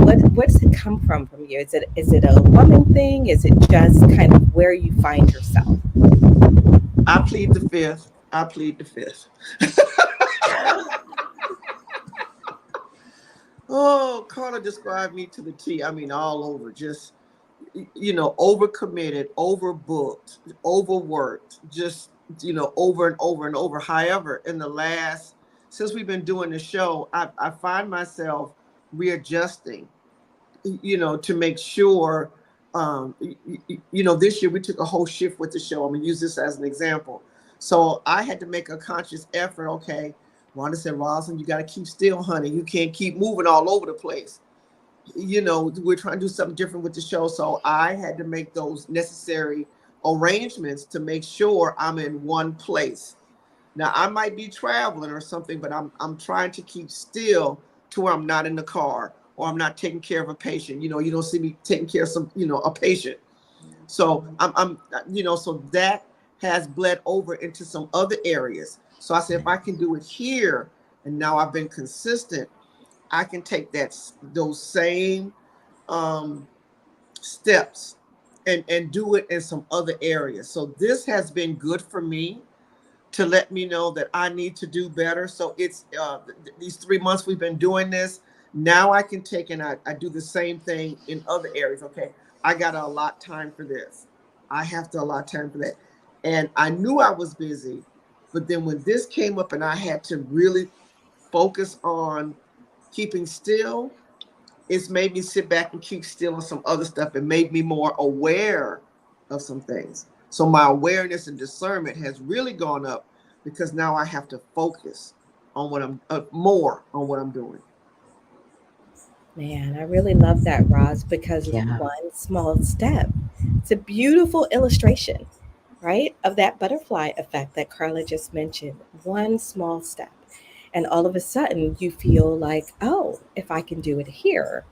what does it come from you? Is it a woman thing? Is it just kind of where you find yourself? I plead the fifth. I plead the fifth. Oh, Carla described me to the T. I mean, all over. Just, overcommitted, overbooked, overworked, just, over and over and over. However, in the last since we've been doing the show, I find myself readjusting, to make sure, this year we took a whole shift with the show. I'm gonna use this as an example. So I had to make a conscious effort. Okay, Wanda said, Rosalind, you got to keep still, honey. You can't keep moving all over the place. We're trying to do something different with the show. So I had to make those necessary arrangements to make sure I'm in one place. Now I might be traveling or something, but I'm trying to keep still to where I'm not in the car or I'm not taking care of a patient. You don't see me taking care of a patient. So so that has bled over into some other areas. So I said, if I can do it here, and now I've been consistent, I can take those same steps and do it in some other areas. So this has been good for me to let me know that I need to do better. So it's these 3 months we've been doing this. Now I can take and I do the same thing in other areas. Okay, I got to allot time for this. I have to allot time for that. And I knew I was busy, but then when this came up and I had to really focus on keeping still, it's made me sit back and keep still on some other stuff. It made me more aware of some things. So my awareness and discernment has really gone up because now I have to focus on what I'm more on what I'm doing. Man, I really love that, Roz, because it's Yeah. one small step. It's a beautiful illustration, right, of that butterfly effect that Carla just mentioned. One small step. And all of a sudden, you feel like, oh, if I can do it here,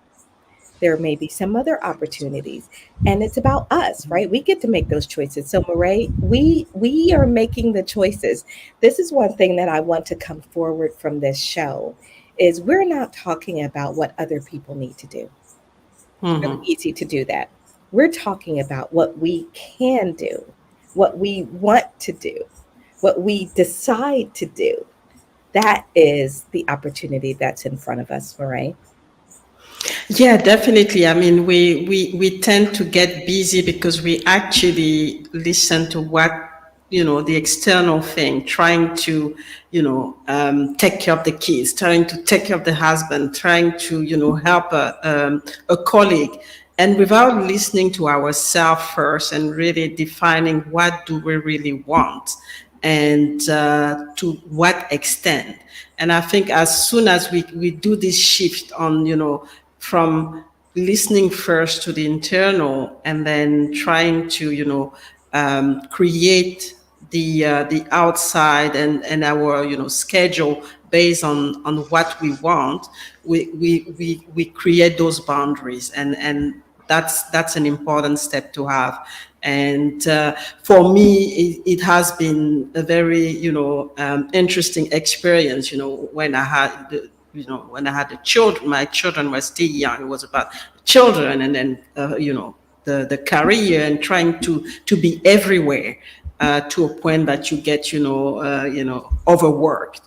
there may be some other opportunities. And it's about us, right? We get to make those choices. So, Marae, we are making the choices. This is one thing that I want to come forward from this show is we're not talking about what other people need to do. It's really Mhm. easy to do that. We're talking about what we can do, what we want to do, what we decide to do. That is the opportunity that's in front of us, Marae. Yeah, definitely. I mean, we tend to get busy because we actually listen to what, the external thing, trying to, take care of the kids, trying to take care of the husband, trying to, help a colleague. And without listening to ourselves first and really defining what do we really want and to what extent. And I think as soon as we do this shift on, from listening first to the internal and then trying to, create the outside and our, schedule based on what we want, we create those boundaries, and that's an important step to have. And for me, it has been a very, interesting experience. When I had when I had the children, my children were still young. It was about children, and then the career and trying to be everywhere to a point that you get overworked.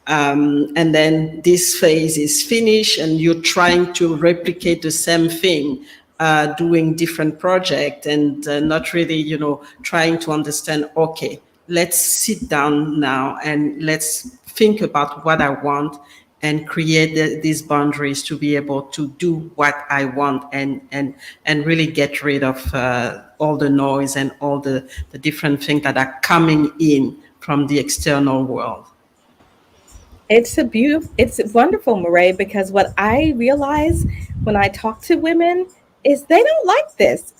And then this phase is finished, and you're trying to replicate the same thing, doing different project and not really, trying to understand. Okay, let's sit down now and let's think about what I want and create these boundaries to be able to do what I want and really get rid of all the noise and all the different things that are coming in from the external world. It's wonderful, Marae, because what I realize when I talk to women is they don't like this.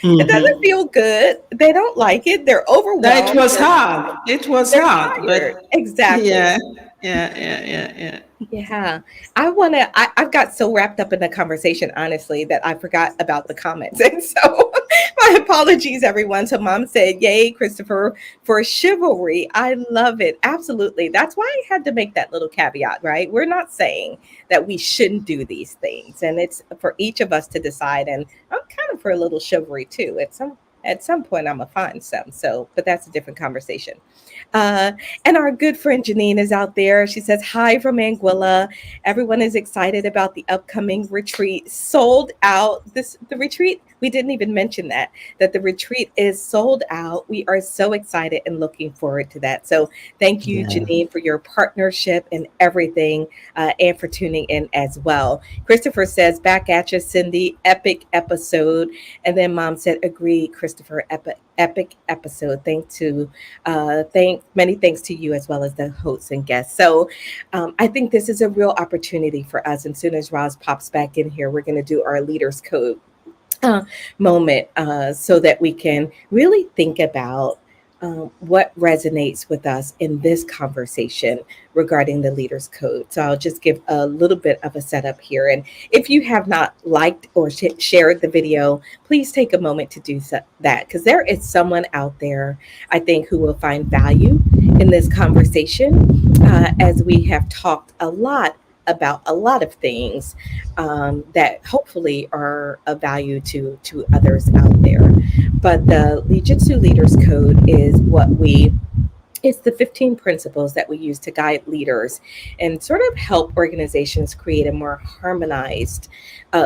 It doesn't Mm-hmm. feel good. They don't like it. They're That it overwhelmed. was hard. It was They're hard, tired. but Exactly. yeah, yeah. Yeah. I've got so wrapped up in the conversation, honestly, that I forgot about the comments. And so my apologies, everyone. So mom said, yay, Christopher, for chivalry. I love it. Absolutely. That's why I had to make that little caveat, right? We're not saying that we shouldn't do these things. And it's for each of us to decide. And I'm kind of for a little chivalry too. At some point I'm gonna find some. So, but that's a different conversation. Uh, and our good friend Janine is out there. She says, hi from Anguilla. Everyone is excited about the upcoming retreat. Sold out. The retreat we didn't even mention that the retreat is sold out. We are so excited and looking forward to that. So thank you, Yeah. Janine, for your partnership and everything, and for tuning in as well. Christopher says, back at you, Cindy. Epic episode. And then Mom said, agree, Christopher. Epic episode. Many thanks to you as well as the hosts and guests. So I think this is a real opportunity for us. And soon as Roz pops back in here, we're going to do our leaders code uh, moment, so that we can really think about what resonates with us in this conversation regarding the Leaders Code. So I'll just give a little bit of a setup here. And if you have not liked or shared the video, please take a moment to do that, because there is someone out there, I think, who will find value in this conversation, as we have talked a lot about a lot of things, that hopefully are of value to others out there. But the Jitsu Leaders Code is it's the 15 principles that we use to guide leaders and sort of help organizations create a more harmonized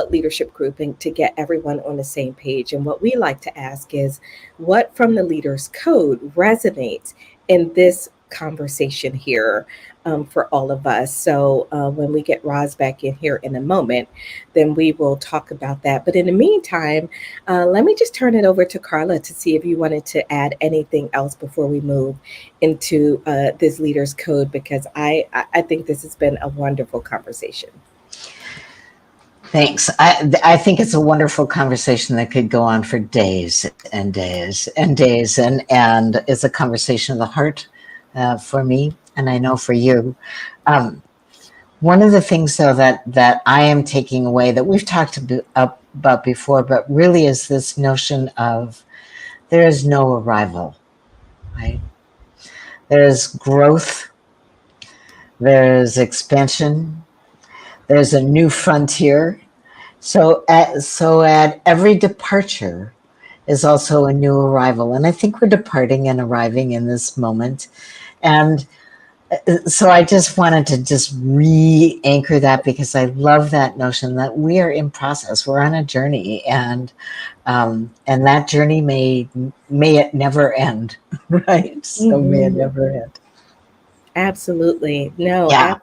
leadership group and to get everyone on the same page. And what we like to ask is, what from the Leaders Code resonates in this conversation here, for all of us. So when we get Roz back in here in a moment, then we will talk about that. But in the meantime, let me just turn it over to Carla to see if you wanted to add anything else before we move into this Leaders Code, because I think this has been a wonderful conversation. Thanks. I think it's a wonderful conversation that could go on for days and days and days, and it's a conversation of the heart, for me, and I know for you. One of the things, though, that I am taking away, that we've talked about before, but really is this notion of there is no arrival, right? There's growth, there's expansion, there's a new frontier. So at every departure is also a new arrival. And I think we're departing and arriving in this moment. And so I just wanted to just re-anchor that, because I love that notion that we are in process. We're on a journey, and that journey may it never end, right? So may it never end. Absolutely. No, Yeah.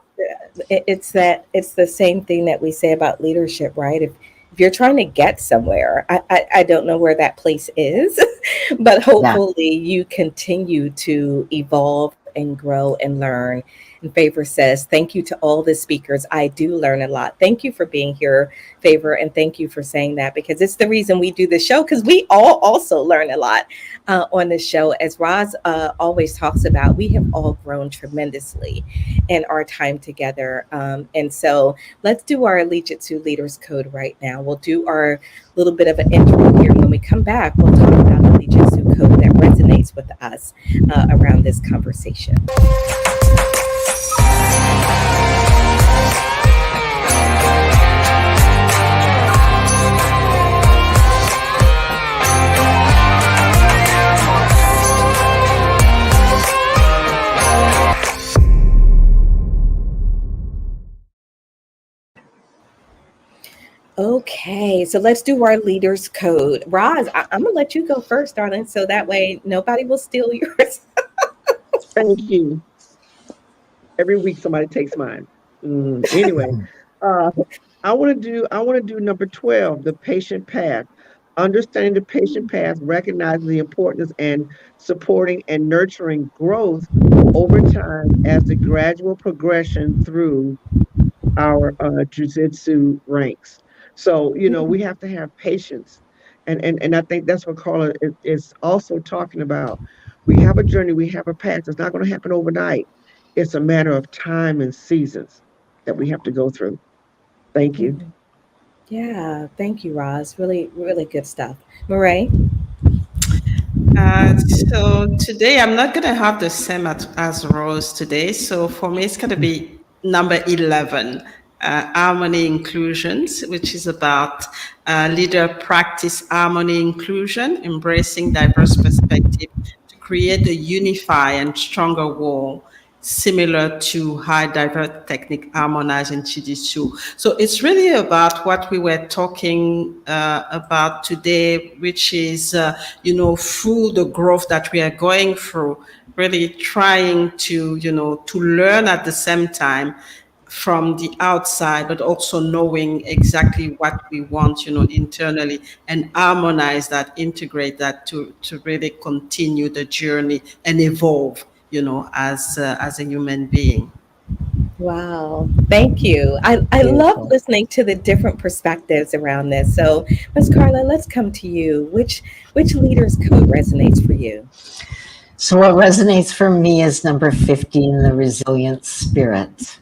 it's the same thing that we say about leadership, right? If you're trying to get somewhere, I don't know where that place is, but hopefully you continue to evolve and grow and learn. And Favor says, thank you to all the speakers. I do learn a lot. Thank you for being here, Favor, and thank you for saying that, because it's the reason we do the show, because we all also learn a lot on the show. As Roz always talks about, we have all grown tremendously in our time together. And so let's do our LEADJITSU Leaders Code right now. We'll do our little bit of an intro here. When we come back, we'll talk about the LEADJITSU Code that resonates with us around this conversation. Okay, so let's do our leaders code. Roz, I'm gonna let you go first, darling, so that way nobody will steal yours. Thank you. Every week somebody takes mine. Anyway, uh, I want to do number 12, the patient path. Understanding the patient path, recognizing the importance and supporting and nurturing growth over time as the gradual progression through our jujitsu ranks. So, we have to have patience. And I think that's what Carla is also talking about. We have a journey, we have a path. It's not going to happen overnight. It's a matter of time and seasons that we have to go through. Thank you. Mhm. Yeah, thank you, Roz. Really, really good stuff. Marae? So today I'm not going to have the same as Rose today. So for me, it's going to be number 11, harmony inclusions, which is about leader practice harmony inclusion, embracing diverse perspective to create a unified and stronger wall. similar to high divert technique harmonized in Jitsu. So it's really about what we were talking about today, which is, through the growth that we are going through, really trying to, to learn at the same time from the outside, but also knowing exactly what we want, internally, and harmonize that, integrate that to really continue the journey and evolve, as a human being. Wow, thank you. I love Beautiful. listening to the different perspectives around this. So, Miss Carla, let's come to you. Which leader's code resonates for you? So, what resonates for me is number 15, the resilient spirit.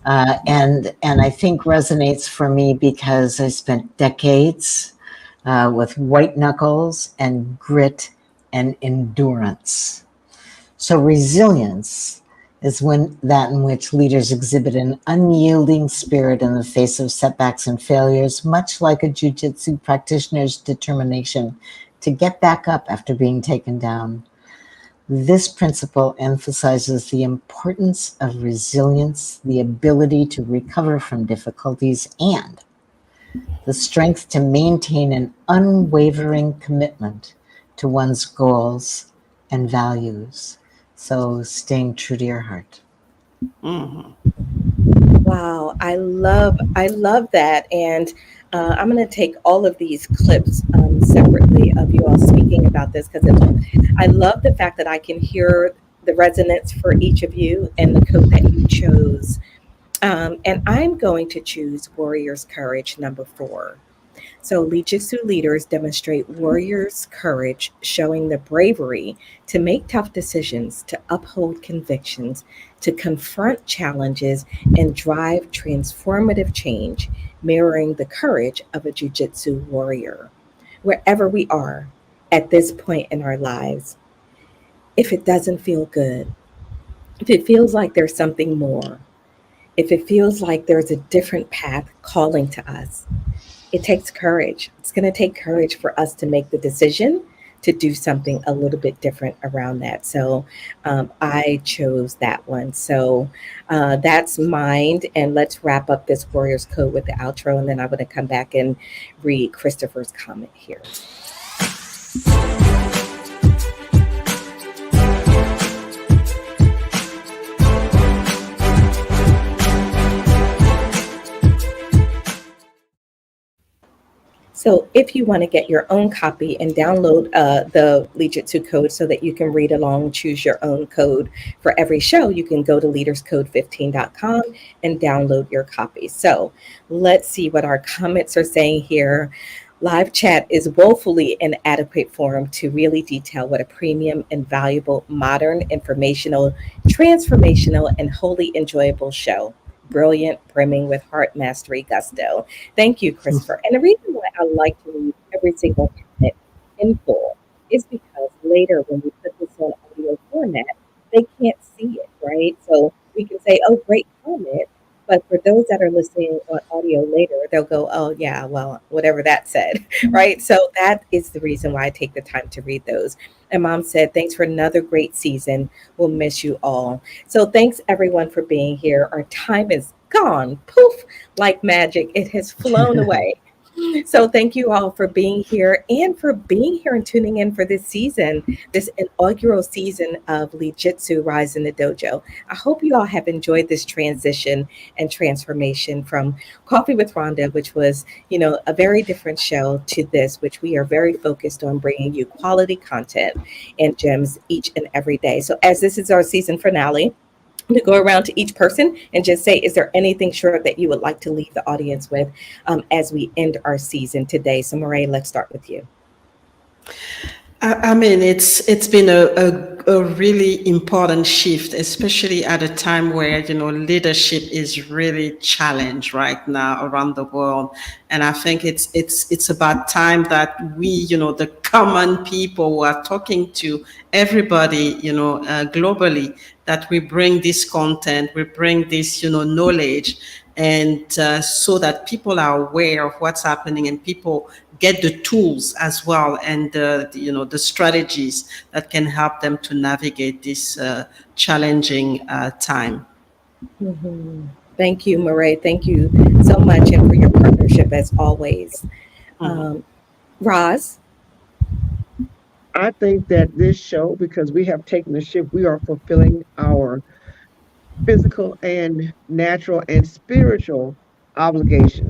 And I think resonates for me because I spent decades with white knuckles and grit and endurance. So resilience is when that in which leaders exhibit an unyielding spirit in the face of setbacks and failures, much like a jujitsu practitioner's determination to get back up after being taken down. This principle emphasizes the importance of resilience, the ability to recover from difficulties, and the strength to maintain an unwavering commitment to one's goals and values. So, staying true to your heart. Mhm. Wow, I love that, and I'm going to take all of these clips separately of you all speaking about this because I love the fact that I can hear the resonance for each of you and the code that you chose. And I'm going to choose Warrior's Courage number 4. So, Lijitsu leaders demonstrate warriors' courage, showing the bravery to make tough decisions, to uphold convictions, to confront challenges, and drive transformative change, mirroring the courage of a Jiu-Jitsu warrior. Wherever we are at this point in our lives, if it doesn't feel good, if it feels like there's something more, if it feels like there's a different path calling to us, it takes courage. It's going to take courage for us to make the decision to do something a little bit different around that. So I chose that one. So that's mine. And let's wrap up this Warriors Code with the outro. And then I'm going to come back and read Christopher's comment here. So, if you want to get your own copy and download the Leadjitsu code so that you can read along, choose your own code for every show, you can go to leaderscode15.com and download your copy. So, let's see what our comments are saying here. Live chat is woefully inadequate forum to really detail what a premium and valuable, modern, informational, transformational, and wholly enjoyable show. Brilliant, brimming with heart mastery gusto. Thank you, Christopher. And the reason why I like to read every single comment in full is because later when we put this on audio format, they can't see it, right? So we can say, oh, great comment. But for those that are listening on audio later, they'll go, oh, yeah, well, whatever that said, right? So that is the reason why I take the time to read those. And mom said, thanks for another great season. We'll miss you all. So thanks everyone for being here. Our time is gone, poof, like magic. It has flown away. So thank you all for being here and for being here and tuning in for this season, this inaugural season of Jitsu Rise in the Dojo. I hope you all have enjoyed this transition and transformation from Coffee with Rhonda, which was, a very different show, to this, which we are very focused on bringing you quality content and gems each and every day. So as this is our season finale, to go around to each person and just say, is there anything short that you would like to leave the audience with as we end our season today? So, Murray, let's start with you. I mean, it's been a really important shift, especially at a time where leadership is really challenged right now around the world, and I think it's about time that we, the common people who are talking to everybody, globally, that we bring this content, we bring this, knowledge and so that people are aware of what's happening and people get the tools as well, and the strategies that can help them to navigate this challenging time. Mhm. Thank you, Marae. Thank you so much, and for your partnership as always. Mhm. Um, Roz. I think that this show, because we have taken the shift, we are fulfilling our physical and natural and spiritual obligations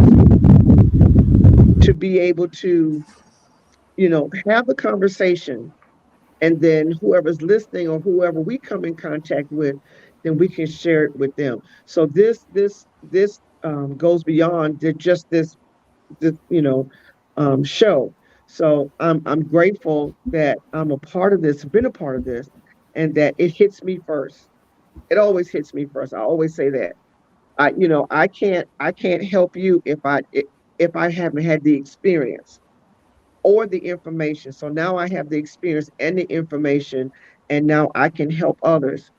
to be able to, have the conversation, and then whoever's listening or whoever we come in contact with, then we can share it with them. So this goes beyond just this show. So I'm grateful that I'm a part of this, been a part of this, and that it hits me first. It always hits me first. I always say that. I can't help you if I haven't had the experience or the information. So now I have the experience and the information, and now I can help others.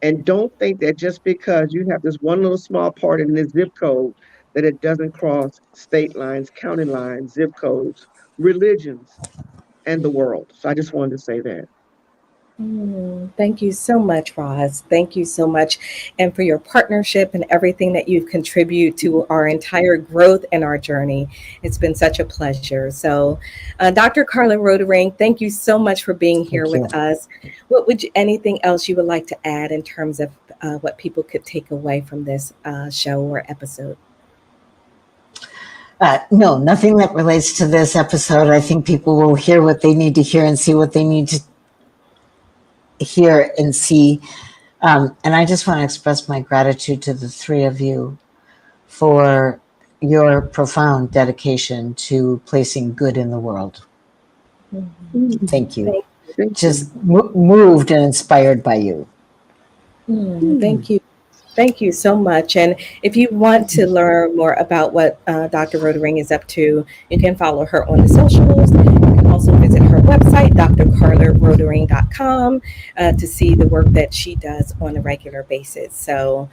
And don't think that just because you have this one little small part in this zip code, that it doesn't cross state lines, county lines, zip codes, religions, and the world. So I just wanted to say that. Thank you so much, Roz. Thank you so much, and for your partnership and everything that you've contributed to our entire growth and our journey. It's been such a pleasure. So, Dr. Carla Rodering, thank you so much for being here Thank you. with us. What would anything else you would like to add in terms of what people could take away from this show or episode? No, nothing that relates to this episode. I think people will hear what they need to hear and see what they need to hear and see. And I just want to express my gratitude to the three of you for your profound dedication to placing good in the world. Thank you. Thank, Thank you. Just moved and inspired by you. thank you. Thank you so much. And if you want to learn more about what Dr. Rodering is up to, you can follow her on the socials. You can also visit her website, drcarlarodering.com, to see the work that she does on a regular basis. So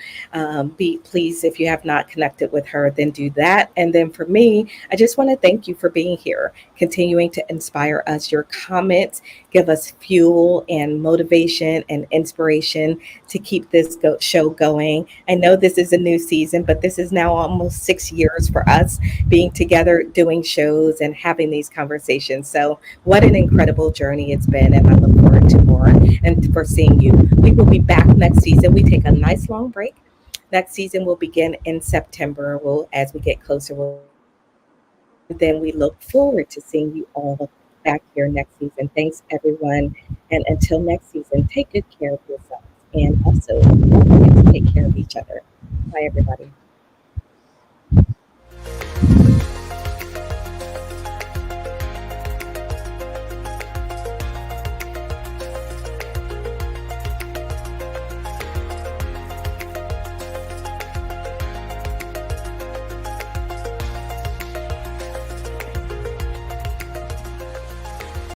be please, if you have not connected with her, then do that. And then for me, I just want to thank you for being here, continuing to inspire us. Your comments give us fuel and motivation and inspiration to keep this show going. I know this is a new season, but this is now almost 6 years for us being together, doing shows and having these conversations. So, what an incredible journey it's been, and I look forward to more and for seeing you. We will be back next season. We take a nice long break. Next season will begin in September. We'll, as we get closer, we'll and then we look forward to seeing you all back here next season. Thanks, everyone. And until next season, take good care of yourselves and also don't forget to take care of each other. Bye, everybody.